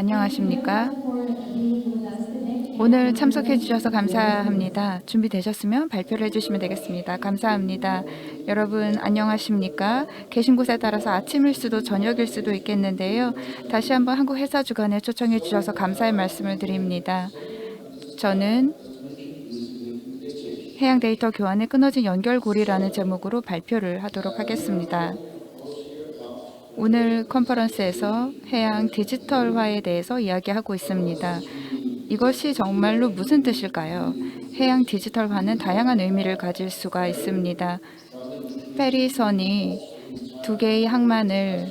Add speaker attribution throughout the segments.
Speaker 1: 안녕하십니까? 오늘 참석해 주셔서 감사합니다. 준비되셨으면 발표를 해주시면 되겠습니다. 감사합니다. 여러분 안녕하십니까? 계신 곳에 따라서 아침일 수도 저녁일 수도 있겠는데요. 다시 한번 한국 해사 주간에 초청해 주셔서 감사의 말씀을 드립니다. 저는 해양 데이터 교환의 끊어진 연결고리라는 제목으로 발표를 하도록 하겠습니다. 오늘 컨퍼런스에서 해양 디지털화에 대해서 이야기하고 있습니다. 이것이 정말로 무슨 뜻일까요? 해양 디지털화는 다양한 의미를 가질 수가 있습니다. 페리선이 두 개의 항만을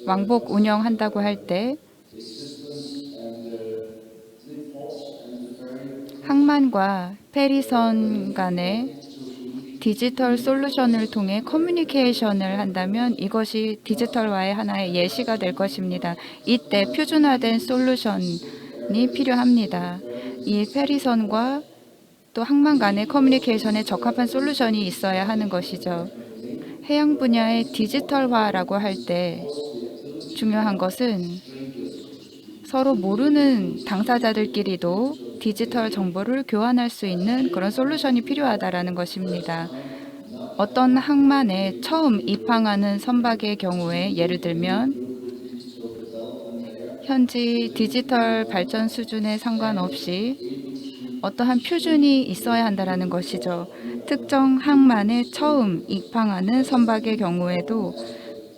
Speaker 1: 왕복 운영한다고 할 때 항만과 페리선 간의 디지털 솔루션을 통해 커뮤니케이션을 한다면 이것이 디지털화의 하나의 예시가 될 것입니다. 이때 표준화된 솔루션이 필요합니다. 이 페리선과 또 항만 간의 커뮤니케이션에 적합한 솔루션이 있어야 하는 것이죠. 해양 분야의 디지털화라고 할 때 중요한 것은 서로 모르는 당사자들끼리도 디지털 정보를 교환할 수 있는 그런 솔루션이 필요하다는 것입니다. 어떤 항만에 처음 입항하는 선박의 경우에 예를 들면 현지 디지털 발전 수준에 상관없이 어떠한 표준이 있어야 한다는 것이죠. 특정 항만에 처음 입항하는 선박의 경우에도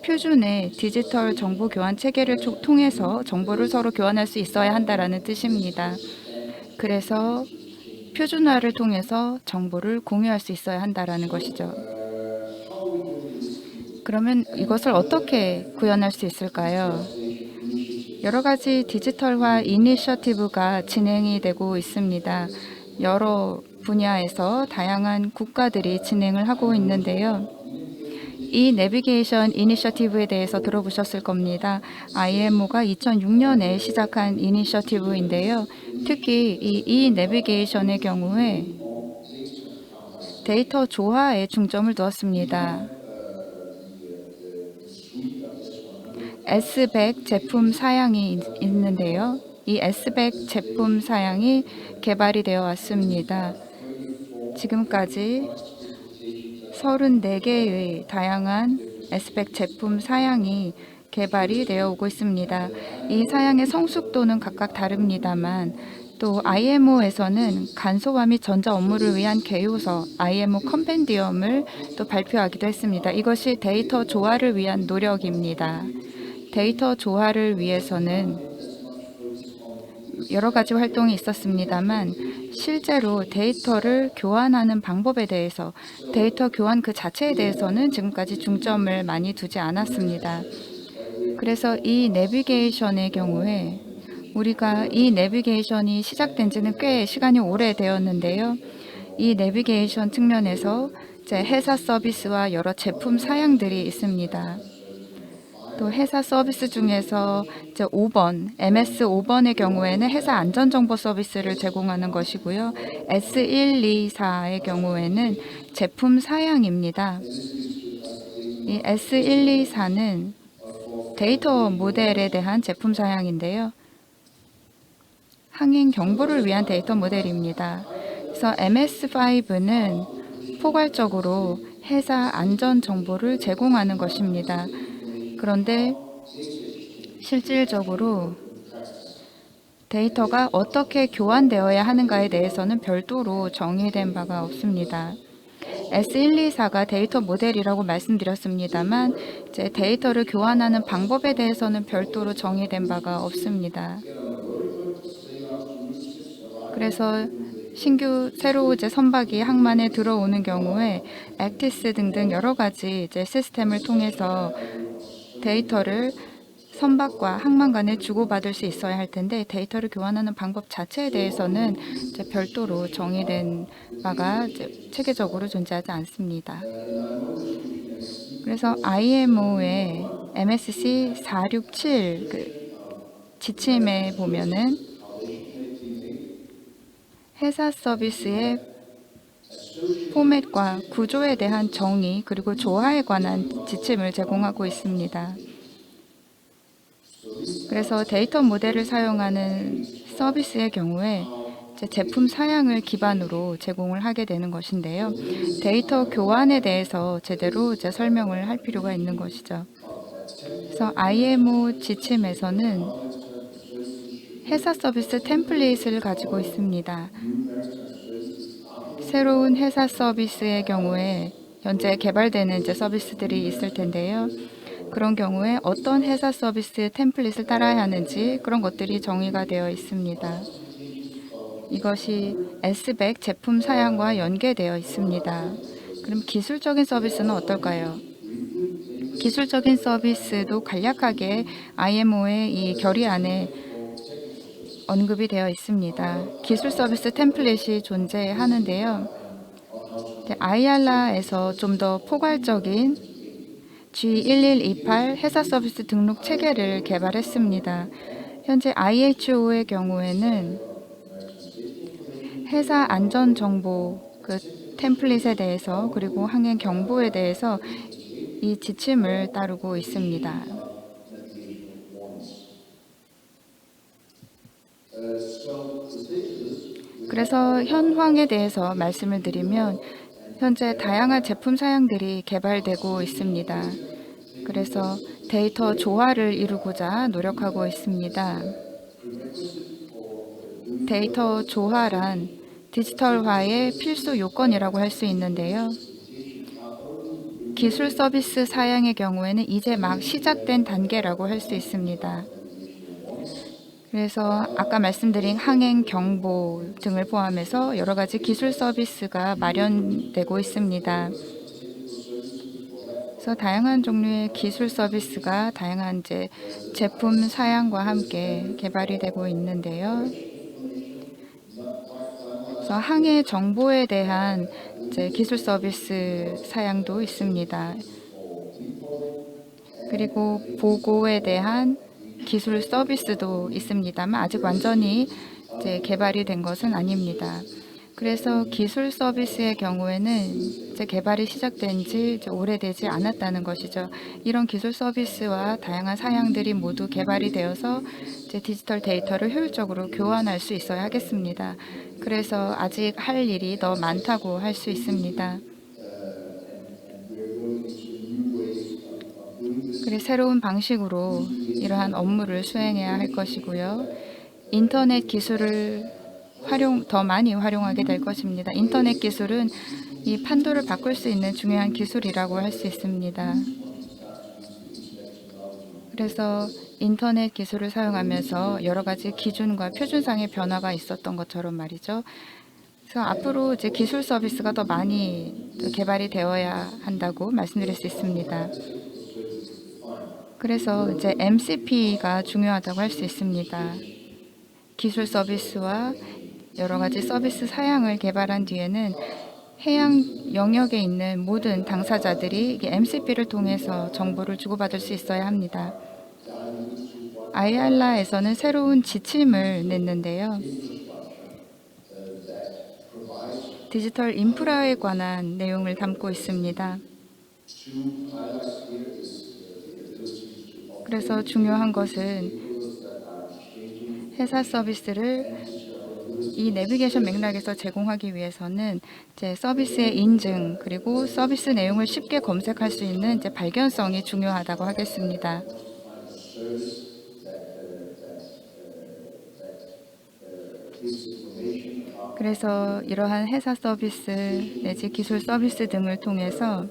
Speaker 1: 표준의 디지털 정보 교환 체계를 통해서 정보를 서로 교환할 수 있어야 한다는 뜻입니다. 그래서 표준화를 통해서 정보를 공유할 수 있어야 한다는 것이죠. 그러면 이것을 어떻게 구현할 수 있을까요? 여러 가지 디지털화 이니셔티브가 진행이 되고 있습니다. 여러 분야에서 다양한 국가들이 진행을 하고 있는데요. 이 내비게이션 이니셔티브에 대해서 들어보셨을 겁니다. IMO가 2006년에 시작한 이니셔티브인데요. 특히 이 내비게이션의 경우에 데이터 조화에 중점을 두었습니다. S100 제품 사양이 있는데요. 이 S100 제품 사양이 개발이 되어 왔습니다. 지금까지 34개의 다양한 S100 제품 사양이 개발이 되어 오고 있습니다. 이 사양의 성숙도는 각각 다릅니다만 또 IMO에서는 간소화 및 전자 업무를 위한 개요서 IMO 컴pendium을 또 발표하기도 했습니다. 이것이 데이터 조화를 위한 노력입니다. 데이터 조화를 위해서는 여러 가지 활동이 있었습니다만 실제로 데이터를 교환하는 방법에 대해서 데이터 교환 그 자체에 대해서는 지금까지 중점을 많이 두지 않았습니다. 그래서 이 내비게이션의 경우에 우리가 이 내비게이션이 시작된 지는 꽤 시간이 오래되었는데요. 이 내비게이션 측면에서 이제 회사 서비스와 여러 제품 사양들이 있습니다. 또 회사 서비스 중에서 이제 5번, MS 5번의 경우에는 회사 안전정보 서비스를 제공하는 것이고요. S124의 경우에는 제품 사양입니다. 이 S124는 데이터 모델에 대한 제품 사양인데요. 항행 경보를 위한 데이터 모델입니다. 그래서 MS5는 포괄적으로 회사 안전 정보를 제공하는 것입니다. 그런데 실질적으로 데이터가 어떻게 교환되어야 하는가에 대해서는 별도로 정의된 바가 없습니다. S124가 데이터 모델이라고 말씀드렸습니다만 이제 데이터를 교환하는 방법에 대해서는 별도로 정의된 바가 없습니다. 그래서 신규 새로 이제 선박이 항만에 들어오는 경우에 액티스 등등 여러 가지 이제 시스템을 통해서 데이터를 선박과 항만 간에 주고받을 수 있어야 할 텐데 데이터를 교환하는 방법 자체에 대해서는 이제 별도로 정의된 바가 이제 체계적으로 존재하지 않습니다. 그래서 IMO의 MSC 467 지침에 보면은 회사 서비스의 포맷과 구조에 대한 정의 그리고 조화에 관한 지침을 제공하고 있습니다. 그래서 데이터 모델을 사용하는 서비스의 경우에 이제 제품 사양을 기반으로 제공을 하게 되는 것인데요. 데이터 교환에 대해서 제대로 이제 설명을 할 필요가 있는 것이죠. 그래서 IMO 지침에서는 회사 서비스 템플릿을 가지고 있습니다. 새로운 회사 서비스의 경우에 현재 개발되는 이제 서비스들이 있을 텐데요. 그런 경우에 어떤 회사 서비스 템플릿을 따라야 하는지 그런 것들이 정의가 되어 있습니다. 이것이 S백 제품 사양과 연계되어 있습니다. 그럼 기술적인 서비스는 어떨까요? 기술적인 서비스도 간략하게 IMO의 이 결의안에 언급이 되어 있습니다. 기술 서비스 템플릿이 존재하는데요. 아이알라에서 좀 더 포괄적인 G1128 회사 서비스 등록 체계를 개발했습니다. 현재 IHO의 경우에는 회사 안전 정보 그 템플릿에 대해서 그리고 항행 경보에 대해서 이 지침을 따르고 있습니다. 그래서 현황에 대해서 말씀을 드리면 현재 다양한 제품 사양들이 개발되고 있습니다. 그래서 데이터 조화를 이루고자 노력하고 있습니다. 데이터 조화란 디지털화의 필수 요건이라고 할 수 있는데요. 기술 서비스 사양의 경우에는 이제 막 시작된 단계라고 할 수 있습니다. 그래서 아까 말씀드린 항행 경보 등을 포함해서 여러 가지 기술 서비스가 마련되고 있습니다. 그래서 다양한 종류의 기술 서비스가 다양한 이제 제품 사양과 함께 개발이 되고 있는데요. 그래서 항해 정보에 대한 이제 기술 서비스 사양도 있습니다. 그리고 보고에 대한 기술 서비스도 있습니다만 아직 완전히 이제 개발이 된 것은 아닙니다. 그래서 기술 서비스의 경우에는 이제 개발이 시작된 지 이제 오래되지 않았다는 것이죠. 이런 기술 서비스와 다양한 사양들이 모두 개발이 되어서 이제 디지털 데이터를 효율적으로 교환할 수 있어야 하겠습니다. 그래서 아직 할 일이 더 많다고 할 수 있습니다. 그래서 새로운 방식으로 이러한 업무를 수행해야 할 것이고요. 인터넷 기술을 더 많이 활용하게 될 것입니다. 인터넷 기술은 이 판도를 바꿀 수 있는 중요한 기술이라고 할 수 있습니다. 그래서 인터넷 기술을 사용하면서 여러 가지 기준과 표준상의 변화가 있었던 것처럼 말이죠. 그래서 앞으로 이제 기술 서비스가 더 많이 개발이 되어야 한다고 말씀드릴 수 있습니다. 그래서 이제 MCP가 중요하다고 할 수 있습니다. 기술 서비스와 여러 가지 서비스 사양을 개발한 뒤에는 해양 영역에 있는 모든 당사자들이 MCP를 통해서 정보를 주고받을 수 있어야 합니다. 아이알라에서는 새로운 지침을 냈는데요. 디지털 인프라에 관한 내용을 담고 있습니다. 그래서 중요한 것은 회사 서비스를 이 내비게이션 맥락에서 제공하기 위해서는 이제 서비스의 인증 그리고 서비스 내용을 쉽게 검색할 수 있는 이제 발견성이 중요하다고 하겠습니다. 그래서 이러한 회사 서비스 내지 기술 서비스 등을 통해서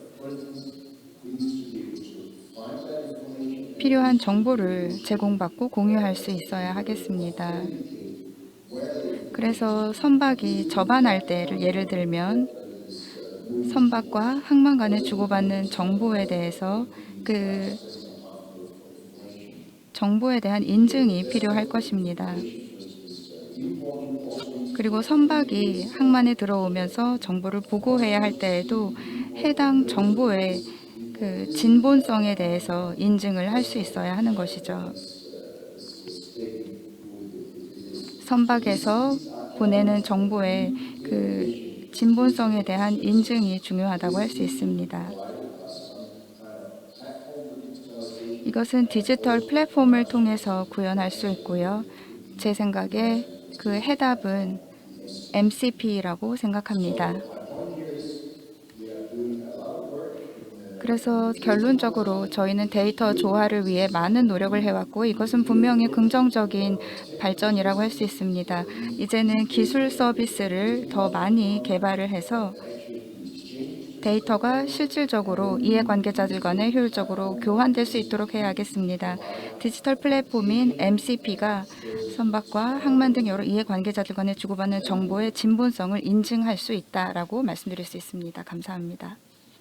Speaker 1: 필요한 정보를 제공받고 공유할 수 있어야 하겠습니다. 그래서 선박이 접안할 때를 예를 들면 선박과 항만 간에 주고받는 정보에 대해서 그 정보에 대한 인증이 필요할 것입니다. 그리고 선박이 항만에 들어오면서 정보를 보고해야 할 때에도 해당 정보의 그 진본성에 대해서 인증을 할 수 있어야 하는 것이죠. 선박에서 보내는 정보의 그 진본성에 대한 인증이 중요하다고 할 수 있습니다. 이것은 디지털 플랫폼을 통해서 구현할 수 있고요. 제 생각에 그 해답은 MCP라고 생각합니다. 그래서 결론적으로 저희는 데이터 조화를 위해 많은 노력을 해왔고 이것은 분명히 긍정적인 발전이라고 할 수 있습니다. 이제는 기술 서비스를 더 많이 개발을 해서 데이터가 실질적으로 이해관계자들 간에 효율적으로 교환될 수 있도록 해야 하겠습니다. 디지털 플랫폼인 MCP가 선박과 항만 등 여러 이해관계자들 간에 주고받는 정보의 진본성을 인증할 수 있다라고 말씀드릴 수 있습니다. 감사합니다.